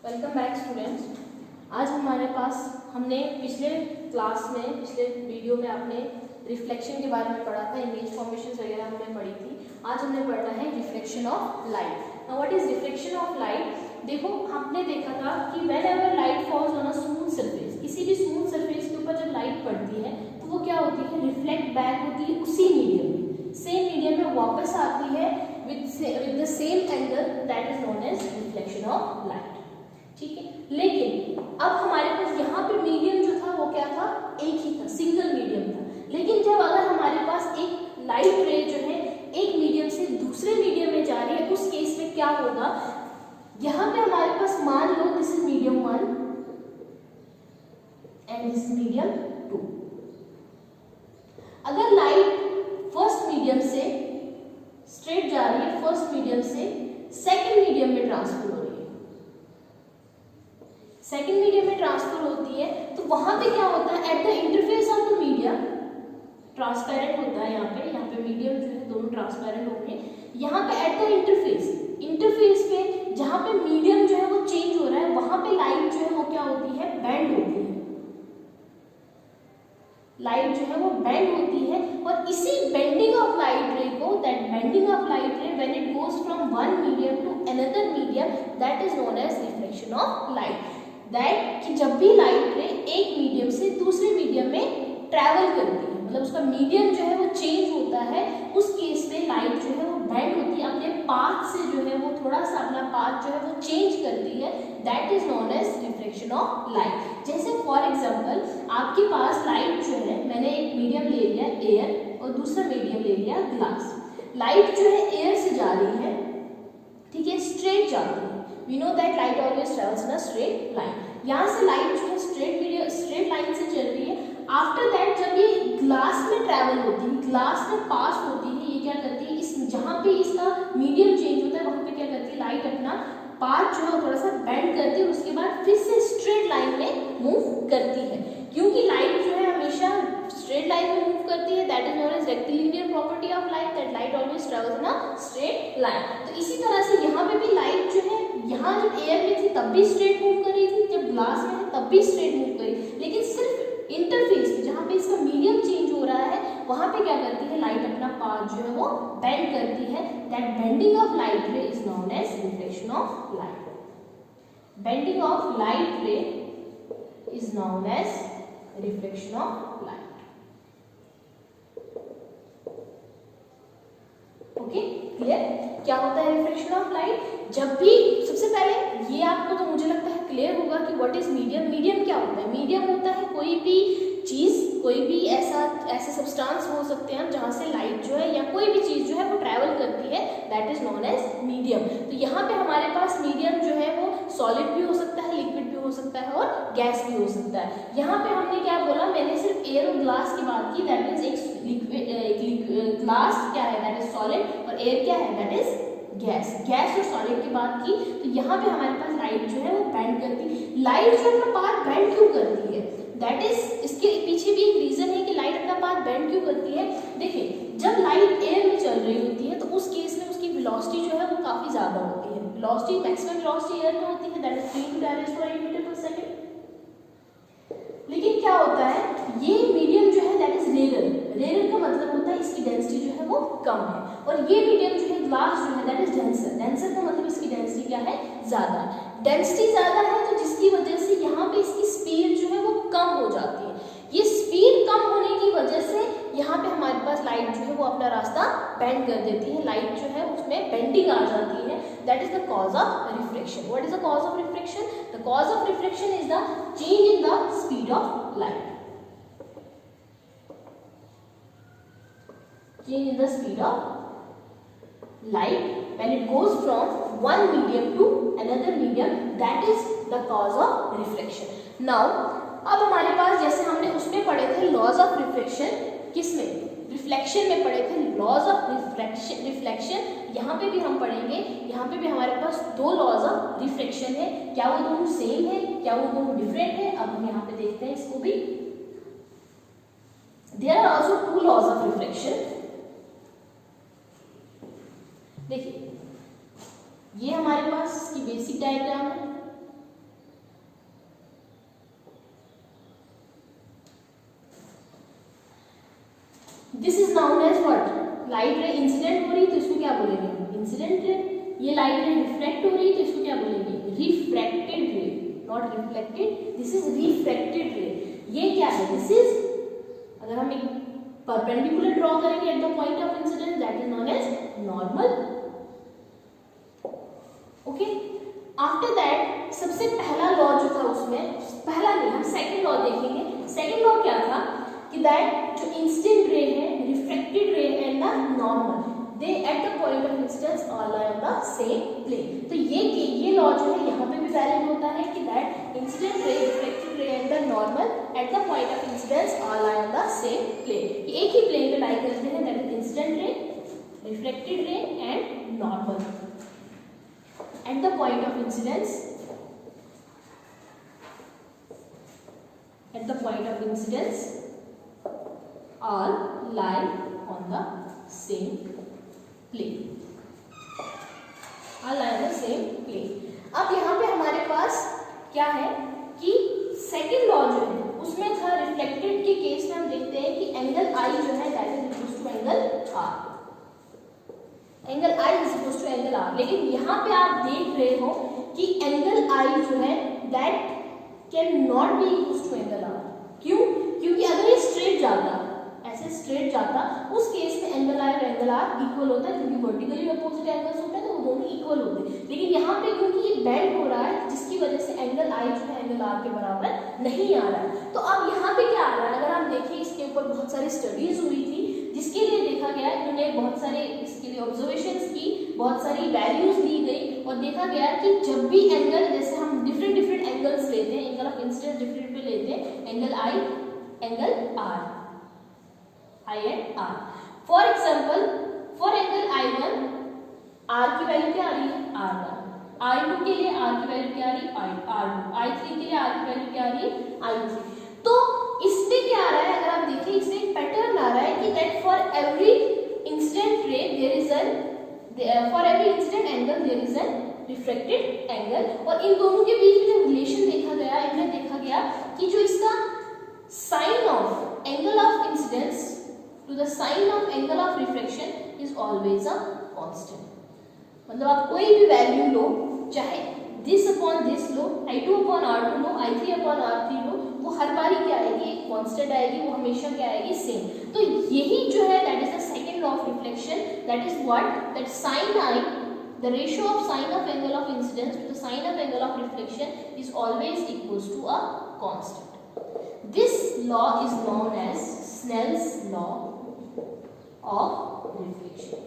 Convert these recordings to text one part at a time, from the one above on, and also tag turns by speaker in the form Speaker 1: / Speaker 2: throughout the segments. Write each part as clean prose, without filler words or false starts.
Speaker 1: Welcome back students. आज हमारे पास हमने पिछले वीडियो में आपने रिफ्लेक्शन के बारे में पढ़ा था, इमेज फॉर्मेशन वगैरह हमने पढ़ी थी। आज हमने पढ़ना है reflection of light. Now what is reflection of light? देखो, हमने देखा था कि when ever light falls on a smooth surface, किसी भी स्मूथ सरफेस के ऊपर जब लाइट पड़ती है तो वो क्या होती है, रिफ्लेक्ट बैक होती है उसी मीडियम में, सेम मीडियम में वापस आती है with the same angle, that is known as reflection of light. ठीक है, लेकिन अब हमारे पास यहाँ पे मीडियम जो था वो क्या था, एक ही था, सिंगल मीडियम था। लेकिन जब अगर हमारे पास एक लाइट रे जो है एक मीडियम से दूसरे मीडियम में जा रही है, उस केस में क्या होगा, यहाँ पे हमारे पास मान लो this is medium 1 and this medium 2। अगर लाइट फर्स्ट मीडियम से स्ट्रेट जा रही है, फर्स्ट मीडियम से सेकंड मीडियम में ट्रांसफर हो रही है, सेकंड मीडियम में ट्रांसफर होती है, तो वहां पे क्या होता है, at the interface of the medium transparent होता है। यहाँ पे मीडियम जो है दोनों ट्रांसपेरेंट होंगे। यहाँ पे एट द इंटरफेस पे जहाँ पे मीडियम जो है वो चेंज हो रहा है, वहां पे लाइट जो है वो क्या होती है, बेंड होती है। लाइट जो है वो बेंड होती है, और इसी बेंडिंग ऑफ लाइट रे को, that bending of light ray when it goes from one medium to another medium, that is known as reflection of light. That कि जब भी लाइट रे एक मीडियम से दूसरे मीडियम में ट्रैवल करती है, मतलब उसका मीडियम जो है वो चेंज होता है, उस केस में लाइट जो है वो बेंड होती है, अपने पाथ से जो है वो थोड़ा सा अपना पाथ जो है वो चेंज करती है, that is known as reflection of light. जैसे फॉर एग्जांपल आपके पास लाइट जो है, मैंने एक मीडियम ले लिया एयर और दूसरा मीडियम ले लिया ग्लास। लाइट जो है एयर से जा रही है, ठीक है, स्ट्रेट जाती है। We know that light always travels in a straight line. यहाँ से लाइट जो है स्ट्रेट लाइन से चल रही है। आफ्टर दैट जब ये ग्लास में ट्रैवल होती है, ग्लास में पास होती है, ये क्या करती है, इस जहाँ पे इसका मीडियम चेंज होता है वहाँ पे क्या करती है, लाइट अपना पाथ जो है थोड़ा सा बेंड करती है, उसके बाद फिर से स्ट्रेट लाइन में मूव करती है। क्योंकि लाइट जो है हमेशा स्ट्रेट लाइन में मूव करती है, that is known as rectilinear property of light, that light always travels in a straight line. तो इसी तरह से यहाँ पे भी लाइट जो है, यहाँ जब एयर में थी तब भी स्ट्रेट मूव कर रही थी, जब ग्लास में है तब भी स्ट्रेट मूव करी, लेकिन सिर्फ इंटरफेस पे जहाँ पे इसका मीडियम चेंज हो रहा है, वहां पे क्या करती है, लाइट अपना पाथ जो है वो बेंड करती है। That bending of light ray is known as reflection of light. Bending of light ray is known as reflection of light. Okay, clear? क्या होता है रिफ्लेक्शन ऑफ लाइट? जब भी, सबसे पहले ये आपको तो मुझे लगता है क्लियर होगा कि व्हाट इज मीडियम। मीडियम क्या होता है? मीडियम होता है कोई भी चीज, कोई भी ऐसे सब्सटेंस हो सकते हैं जहां से लाइट जो है या कोई भी चीज जो है वो ट्रैवल करती है, that is known as medium. तो यहाँ पे हमारे पास मीडियम जो है वो सॉलिड भी हो सकता है, लिक्विड भी हो सकता है और गैस भी हो सकता है। यहाँ पे हमने क्या बोला, मैंने सिर्फ एयर और ग्लास की बात की, दैट मीन्स एक ग्लास क्या है, दैट इज सॉलिड, और एयर क्या है, दैट इज गैस और सॉलिड की बात की। तो यहाँ पे हमारे पास लाइट जो है वो बेंड करती है। लाइट जो अपना पाथ बेंड क्यों करती है, दैट इज, इसके पीछे भी एक रीजन है कि लाइट अपना पाथ बेंड क्यों करती है। देखिए, जब लाइट एयर में चल रही होती है तो उस केस में उसकी वेलोसिटी जो है वो काफी ज्यादा होती है। वेलोसिटी, मैक्सिमम वेलोसिटी एयर में होती है, दैट इज 3 × 10⁸ मीटर पर सेकंड। लेकिन क्या होता है, ये मीडियम जो है दैट इज रेयर का मतलब होता है इसकी डेंसिटी जो है वो कम है, और ये मीडियम जो है ग्लास जो है दैट इज डेंसर का मतलब इसकी डेंसिटी क्या है, ज्यादा। डेंसिटी ज्यादा है तो जिसकी वजह से यहाँ पे इसकी स्पीड जो है वो कम हो जाती है। ये स्पीड कम होने की वजह से यहाँ पे हमारे पास लाइट जो है वो अपना रास्ता बेंड कर देती है, लाइट जो है उसमें बेंडिंग आ जाती है, that is the cause of reflection. What is the cause of reflection? The cause of reflection is the change in the speed of light. Change in the speed of light when it goes from one medium to another medium, that is the cause of reflection. Now, अब हमारे पास, जैसे हमने उसमें पढ़े थे laws of reflection, किसमें, reflection में पढ़े थे लॉज ऑफ रिफ्लेक्शन, यहाँ पे भी हम पढ़ेंगे। यहाँ पे भी हमारे पास दो लॉज ऑफ रिफ्लेक्शन है, क्या वो दोनों सेम है, क्या वो दोनों डिफरेंट है, अब हम यहाँ पे देखते हैं इसको भी। There are also 2 laws of reflection. देखिए, ये हमारे पास इसकी बेसिक डायग्राम है, this is known as what, light ray incident हो रही तो इसको क्या बोलेंगे, इंसिडेंट रे। ये लाइट रे रिफ्लेक्ट हो रही तो इसको क्या बोलेंगे, refracted ray, not reflected, this is refracted ray. ये क्या है, दिस इज, अगर हम एक परपेंडिकुलर ड्रॉ करेंगे at the point of incidence, that is known as normal. Okay, after that सबसे पहला लॉ जो था उसमें, पहला नहीं, हम सेकंड लॉ देखेंगे। सेकंड लॉ क्या था कि दैट जो इंसिडेंट रे है, refracted ray and the normal, they at the point of incidence all are on the same plane. तो ये लॉ जो है यहाँ पे भी वैलिड होता है कि that incident ray, refracted ray and the normal at the point of incidence all are on the same plane. ये एक ही प्लेन पे लाई करते हैं, that is incident ray, refracted ray and normal at the point of incidence, at the point of incidence all lie on the same plane, all lie on the same plane। अब यहाँ पे हमारे पास क्या है कि second law जो है उसमें था रिफ्लेक्टेड के केस में हम देखते हैं कि एंगल I जो है that is equal to angle R, angle I is equal to angle R। लेकिन यहाँ पे आप देख रहे हो कि एंगल I जो है that can not be equal to angle R। क्यों? क्योंकि अगर ये स्ट्रेट जाता, ऐसे स्ट्रेट जाता, उस केस में एंगल I और एंगल R इक्वल होता है, क्योंकि वर्टिकली अपोजिट एंगल्स होते हैं तो वो दोनों इक्वल होते हैं। लेकिन यहाँ पे क्योंकि ये बेंड हो रहा है जिसकी वजह से एंगल I जो है एंगल R के बराबर नहीं आ रहा है। तो अब यहाँ पे क्या आ रहा है, अगर आप देखें इसके ऊपर बहुत सारी स्टडीज हुई थी जिसके लिए देखा गया, इन्होंने बहुत सारे इसके लिए ऑब्जर्वेशंस की, बहुत सारी वैल्यूज दी गई और देखा गया कि जब भी एंगल, जैसे हम डिफरेंट एंगल्स लेते हैं, एंगल ऑफ इंसिडेंस डिफरेंट पे लेते हैं, angle I, angle R, I and R। For example, for angle I1 R की वैल्यू क्या आ रही है, R1, I2 के लिए R की वैल्यू क्या आ रही है, R2, I3 के लिए R की वैल्यू क्या आ रही है, I3। तो इसमें क्या आ रहा है, अगर आप देखें इसमें एक पैटर्न आ रहा है कि that for every incident ray there is an, for every incident angle there is an refracted angle. और इन दोनों के बीच में जो रिलेशन देखा गया, इनमें देखा गया कि जो इसका sine of angle of incidence to the sine of angle of refraction is always a constant. मतलब आप कोई भी वैल्यू लो, चाहे दिस अपॉन दिस लो, I2 अपॉन R2 लो, I3 अपॉन R3 लो, वो हर बारी क्या आएगी, एक कांस्टेंट आएगी, वो हमेशा क्या आएगी, सेम। तो यही जो है that is the second law of reflection, that is what, that sine I, the ratio of sine of angle of incidence to the sine of angle of reflection is always equals to a constant. This law is known as Snell's law of reflection,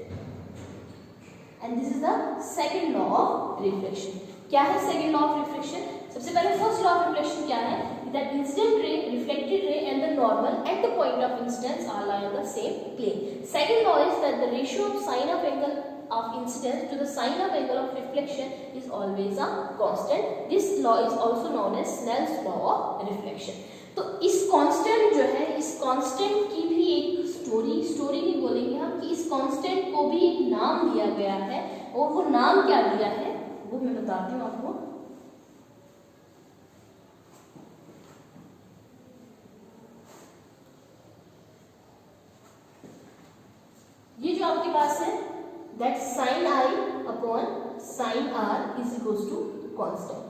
Speaker 1: and this is the second law of reflection. क्या है second law of reflection? सबसे पहले first law of reflection क्या है, that incident ray, reflected ray and the normal at the point of incidence are lie on the same plane. Second law is that the ratio of sine of angle of incidence to the sine of angle of reflection is always a constant. This law is also known as Snell's law of reflection. तो इस constant जो है, इस constant की भी एक story नहीं बोलेंगे हम, कि इस कांस्टेंट को भी एक नाम दिया गया है, और वो नाम क्या दिया है वो मैं बताती हूँ आपको। ये जो आपके पास है that sine I upon sine R is equals to constant.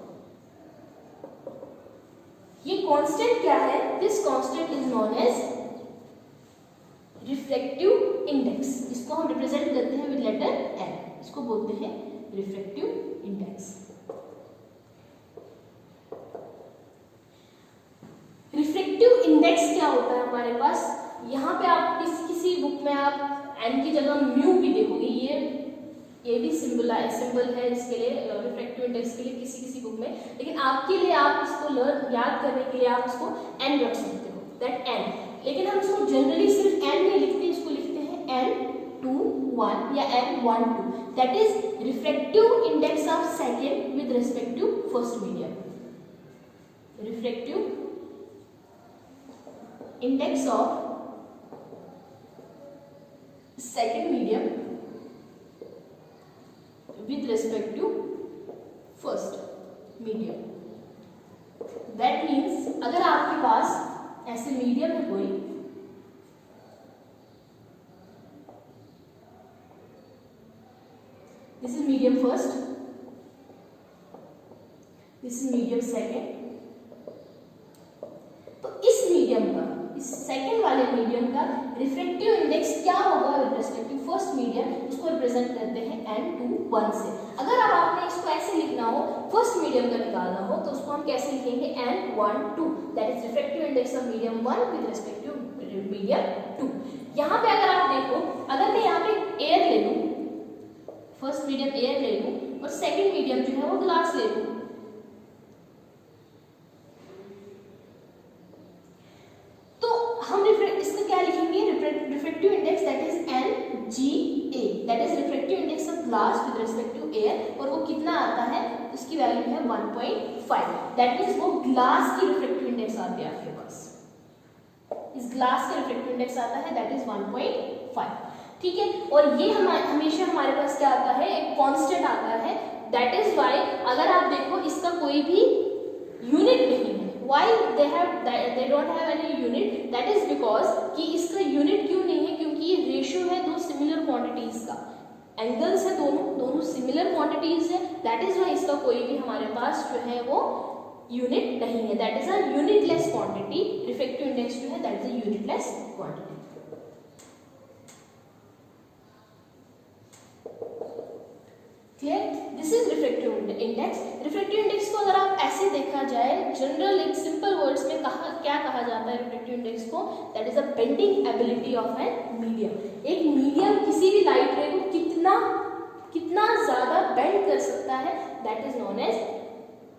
Speaker 1: ये कांस्टेंट क्या है, this constant is known as refractive index. इसको हम रिप्रेजेंट करते हैं विद लेटर N, इसको बोलते हैं रिफ्रैक्टिव इंडेक्स। रिफ्रैक्टिव इंडेक्स क्या होता है हमारे पास, यहाँ पे आप किसी बुक में आप n की जगह म्यू भी देखोगे, ये भी सिंबल है इसके लिए, रिफ्रैक्टिव इंडेक्स के लिए किसी बुक में। लेकिन आपके लिए आप इसको याद करने के लिए आप इसको n रख सकते हो, दैट n। लेकिन हम इसको जनरली सिर्फ n नहीं लिखते, इसको लिखते हैं n21 या n12, that is refractive index of second with respect to first medium. Refractive index of second medium with respect to first medium. That means अगर आपके पास ऐसे मीडियम है कोई, this is medium first, this is medium second. तो इस medium का, इस second वाले मीडियम का रिफ्रैक्टिव इंडेक्स क्या होगा with respect to first medium, उसको रिप्रेजेंट करते हैं n/1 से। अगर अब आपने इसको ऐसे लिखना हो, फर्स्ट मीडियम का निकालना हो, तो उसको हम कैसे लिखेंगे, n/2, that is refractive index of medium 1 with respect to medium 2। यहाँ पे अगर आप देखो, अगर मैं यहाँ पे एयर ले लूं, फर्स्ट मीडियम एयर ले लूं और सेकेंड मीडियम जो है वो ग्लास ले लूं, हम इसका क्या लिखेंगे, refractive index that is NGA, that is refractive index of glass with respect to air, और वो कितना आता है, उसकी वैल्यू है 1.5, दैट मींस वो ग्लास की रिफ्रैक्टिव इंडेक्स आती है आपके पास, इस ग्लास का रिफ्रैक्टिव इंडेक्स आता है दैट इज 1.5, ठीक है। और ये हमेशा हमारे पास क्या आता है, एक कांस्टेंट आता है, दैट इज व्हाई अगर आप देखो इसका कोई भी यूनिट नहीं है, why they don't have any unit, that is because कि इसका यूनिट क्यों नहीं है, क्योंकि ये रेशियो है दो सिमिलर क्वांटिटीज का, एंगल्स है दोनों सिमिलर क्वांटिटीज है, दैट इज व्हाई इसका कोई भी हमारे पास जो है वो यूनिट नहीं है, that is a unitless quantity. Refractive index जो है that is a unitless quantity. Clear, this is refractive index. Refractive index को अगर आप ऐसे देखा जाए, जनरल एक सिंपल वर्ड्स में क्या कहा जाता है रिफ्रैक्टिव इंडेक्स को, that is a bending ability of an medium. एक मीडियम किसी भी लाइट रे को कितना ज्यादा बेंड कर सकता है, that is known as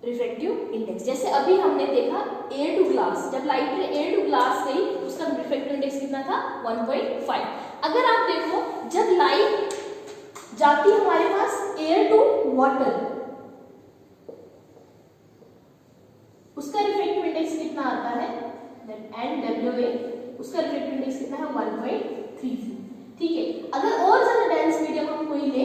Speaker 1: refractive index. जैसे अभी हमने देखा एयर टू ग्लास, जब light ray air to glass गई उसका रिफ्रैक्टिव इंडेक्स कितना था, 1.5। अगर आप देखो जब लाइट जाती है हमारे पास एयर टू वाटर, उसका रिफ्रैक्टिव इंडेक्स कितना आता है, NWA, उसका रिफ्रैक्टिव इंडेक्स कितना है, 1.33, ठीक है। अगर और ज्यादा डेंस मीडियम हम कोई ले,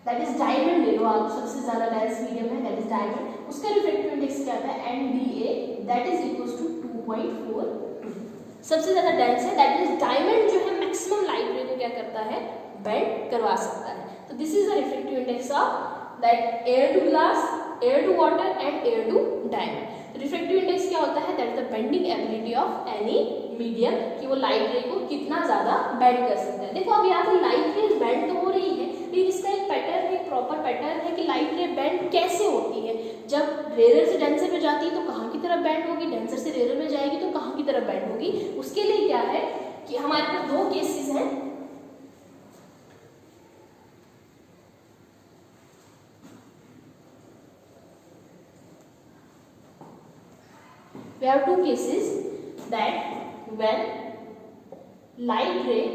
Speaker 1: दैट इज डायमंड ले लो आप, सबसे ज्यादा डेंस मीडियम है दैट इज डायमंड, उसका रिफ्रैक्टिव इंडेक्स क्या आता है, NDA, that is equals to 2.42, सबसे ज्यादा डेंस है, दैट इज डायमंड जो है मैक्सिमम लाइट रे को क्या करता है, बेंड करवा सकता है। तो this is the refractive index of that air to glass, air to water and air to diamond. Refractive index क्या होता है, that is the bending ability of any medium, कि वो लाइट रे को कितना ज्यादा बेंड कर सकता है। देखो अब यहाँ पे लाइट रे बेंड तो हो रही है, लेकिन इसका एक पैटर्न है, प्रॉपर पैटर्न है कि लाइट रे बेंड कैसे होती है। जब रेयर से डेंसर में जाती है तो कहाँ की तरफ बेंड होगी, डेंसर से रेयर में जाएगी तो कहाँ की तरफ बेंड होगी। उसके लिए क्या है कि हमारे पास दो केसेस हैं, we have two cases that when light ray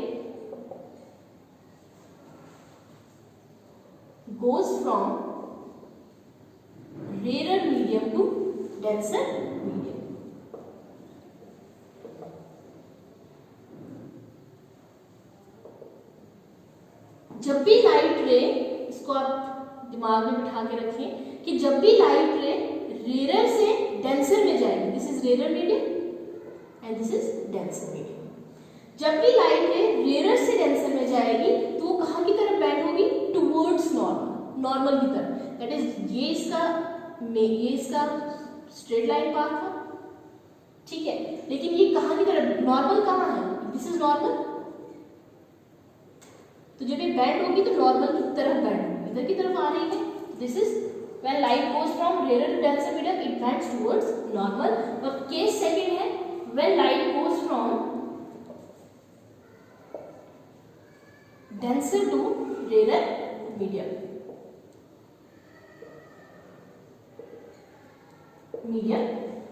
Speaker 1: goes from rarer medium to denser medium, जब भी लाइट रे, इसको आप दिमाग में बिठा के रखें कि जब भी लाइट रे रेयर से डेंसर में जाएगी, this is rare medium and this is denser medium, जब भी लाइट रे रेयर से डेंसर में जाएगी तो वो कहाँ की तरफ बेंड होगी, टुवर्ड्स नॉर्मल, नॉर्मल की तरफ, दैट इज ये इसका स्ट्रेट लाइन पाथ था, ठीक है। लेकिन ये कहाँ की तरफ, नॉर्मल कहाँ है, दिस इज नॉर्मल, तो जब ये बेंड होगी तो नॉर्मल की तरफ बेंड होगी, इधर की तरफ आ रही है, this is when light goes from rarer to denser medium it bends towards normal। और केस सेकंड है when light goes from denser to rarer medium,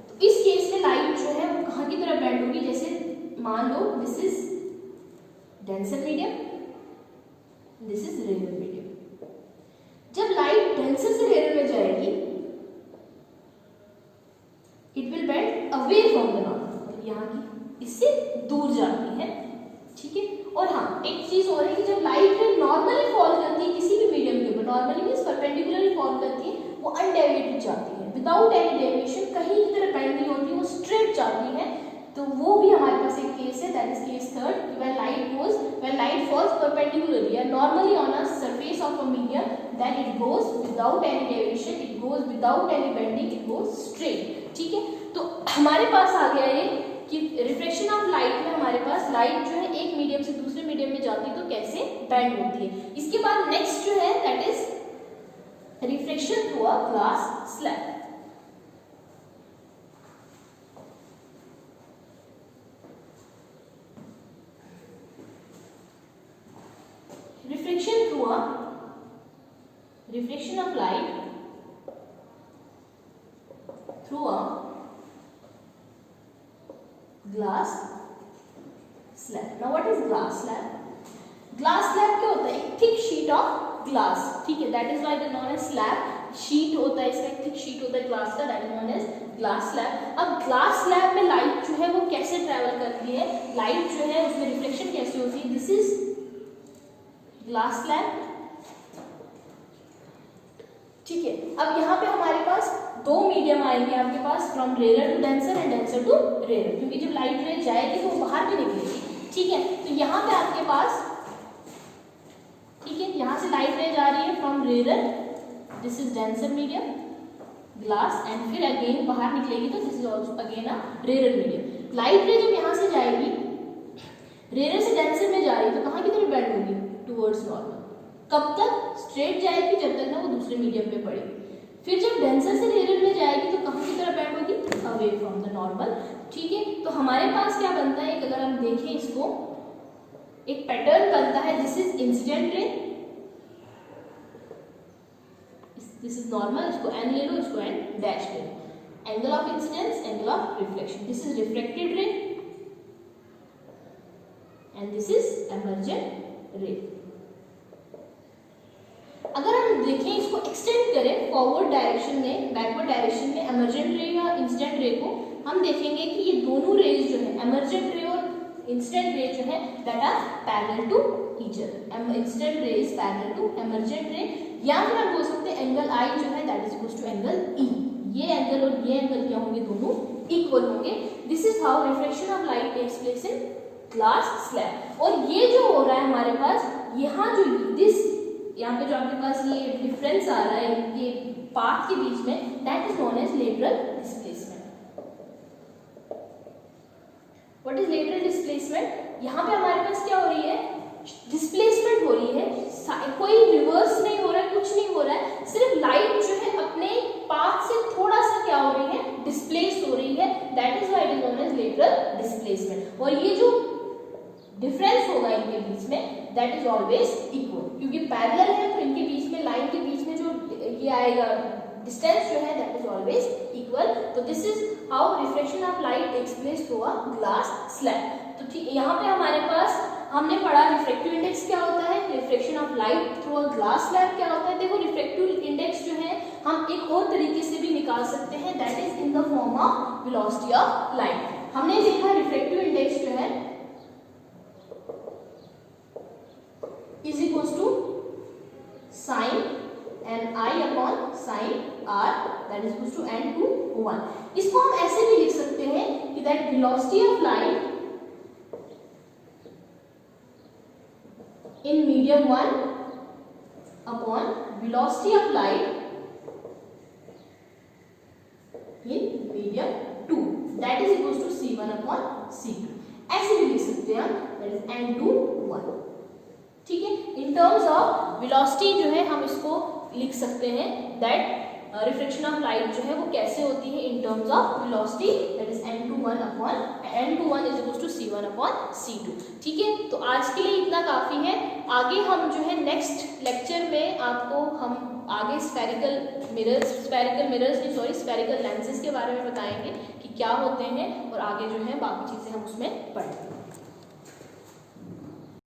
Speaker 1: तो इस केस में लाइट जो है वो कहाँ की तरफ बेंड होगी, जैसे मान लो this is denser medium, this is rare medium, जब लाइट डेंसर से रेयर में जाएगी it will bend away from the normal, यहाँ की इससे दूर जाती है, ठीक है। और हाँ एक चीज और है कि जब लाइट नॉर्मली फॉल करती है किसी भी मीडियम के ऊपर, नॉर्मली मींस परपेंडिकुलरली फॉल करती है, वो अनडेविएटेड जाती है, विदाउट एनी डेविएशन, कहीं की तरफ बेंड नहीं होती, वो स्ट्रेट जाती है तो वो भी हमारे पास एक केस है, that is case third, when light falls perpendicularly या normally on a surface of a medium, then it goes without any deviation, it goes without any bending, it goes straight. ठीक है, तो हमारे पास आ गया ये कि रिफ्लेक्शन ऑफ लाइट में हमारे पास लाइट जो है एक मीडियम से दूसरे मीडियम में जाती है तो कैसे बेंड होती है। इसके बाद नेक्स्ट जो है that is reflection through a glass slab. Reflection of light through a glass slab. Now what is glass slab? Glass slab क्या होता है? एक thick sheet of glass, ठीक है, that is why it is known as slab. Sheet होता है इसका, एक थिक शीट होता है ग्लास का, that is known as glass slab. अब ग्लास स्लैब में लाइट जो है वो कैसे ट्रेवल करती है, लाइट जो है उसमें रिफ्लेक्शन कैसे होती है, दिस इज ग्लास स्लैब। ठीक है, अब यहाँ पे हमारे पास दो मीडियम आएंगे आपके पास, from rare to denser and denser to rare, क्योंकि जब लाइट रे जाएगी तो वो बाहर भी निकलेगी। ठीक है, तो यहाँ पे आपके पास, ठीक है, यहाँ से लाइट रे जा रही है from rare, this is denser medium glass, and फिर अगेन बाहर निकलेगी तो this is also again a rare medium. Light ray जब यहाँ से जाएगी, रेयर से डेंसर में जा रही है तो कहाँ की तरफ बेंड होगी, टुवर्ड्स नॉर्मल। कब तक? स्ट्रेट जाएगी जब तक ना वो दूसरे मीडियम पे पड़ेगी। फिर जब डेंसर से रेयर में जाएगी तो कहाँ की तरफ बेंड होगी, अवे फ्रॉम द नॉर्मल। ठीक है, तो हमारे पास क्या बनता है, अगर हम देखें इसको, एक पैटर्न बनता है, this is incident ray, this is normal, इसको एन ले लो, इसको एन डैश ले लो, angle of incidence, angle of reflection, this is reflected ray and this is emergent ray. अगर हम देखें इसको एक्सटेंड करें फॉरवर्ड डायरेक्शन में, बैकवर्ड डायरेक्शन में, एमर्जेंट रे या इंसिडेंट रे को, हम देखेंगे कि ये दोनों रेज जो है, एमर्जेंट रे और इंसिडेंट रे जो है, that are parallel to each other. Incident ray is parallel to emergent ray, या फिर हम बोल सकते हैं एंगल आई जो है that is equal to angle e. ये एंगल और ये एंगल क्या होंगे, दोनों इक्वल होंगे। This is how reflection of light takes place in glass slab. और ये जो हो रहा है हमारे पास, यहाँ जो दिस, यहाँ पे जो आपके पास ये डिफरेंस आ रहा है ये पार्ट के बीच में, that is known as lateral displacement. What is lateral displacement? यहाँ पे हमारे पास क्या हो रही है, डिस्प्लेसमेंट हो रही है, कोई रिवर्स नहीं हो रहा है, कुछ नहीं हो रहा है, सिर्फ लाइट जो है अपने पाथ से थोड़ा सा क्या हो रही है, डिस्प्लेस हो रही है, that is why it is known as lateral displacement. और ये जो डिफरेंस होगा इनके बीच में, दैट इज ऑलवेज इक्वल, क्योंकि पैरेलल है तो इनके बीच में, लाइन के बीच में जो ये आएगा डिस्टेंस जो है, दैट इज ऑलवेज इक्वल। तो this is how reflection of light takes place through a glass slab. तो ठीक, यहाँ पे हमारे पास हमने पढ़ा रिफ्रैक्टिव इंडेक्स क्या होता है, reflection of light through a glass slab क्या होता है। देखो रिफ्रैक्टिव इंडेक्स जो है हम एक और तरीके से भी निकाल सकते हैं, that is in the form of velocity of light. हमने देखा रिफ्रैक्टिव इंडेक्स जो है is equals to sin n I upon sin r, that is equals to n to 1। इसको हम ऐसे भी लिख सकते हैं कि that velocity of light in medium 1 upon velocity of light in medium 2, that is equals to c1 upon c2। ऐसे भी लिख सकते हैं, that is n to 1। ठीक है, इन टर्म्स ऑफ वेलोसिटी जो है हम इसको लिख सकते हैं, दैट रिफ्लेक्शन ऑफ लाइट जो है वो कैसे होती है in terms of velocity, that is n/1 upon n/1 is equal to c1 upon c2। ठीक है, तो आज के लिए इतना काफी है। आगे हम जो है नेक्स्ट लेक्चर में आपको हम आगे स्फेरिकल लेंसेज के बारे में बताएंगे कि क्या होते हैं, और आगे जो है बाकी चीजें हम उसमें पढ़ेंगे।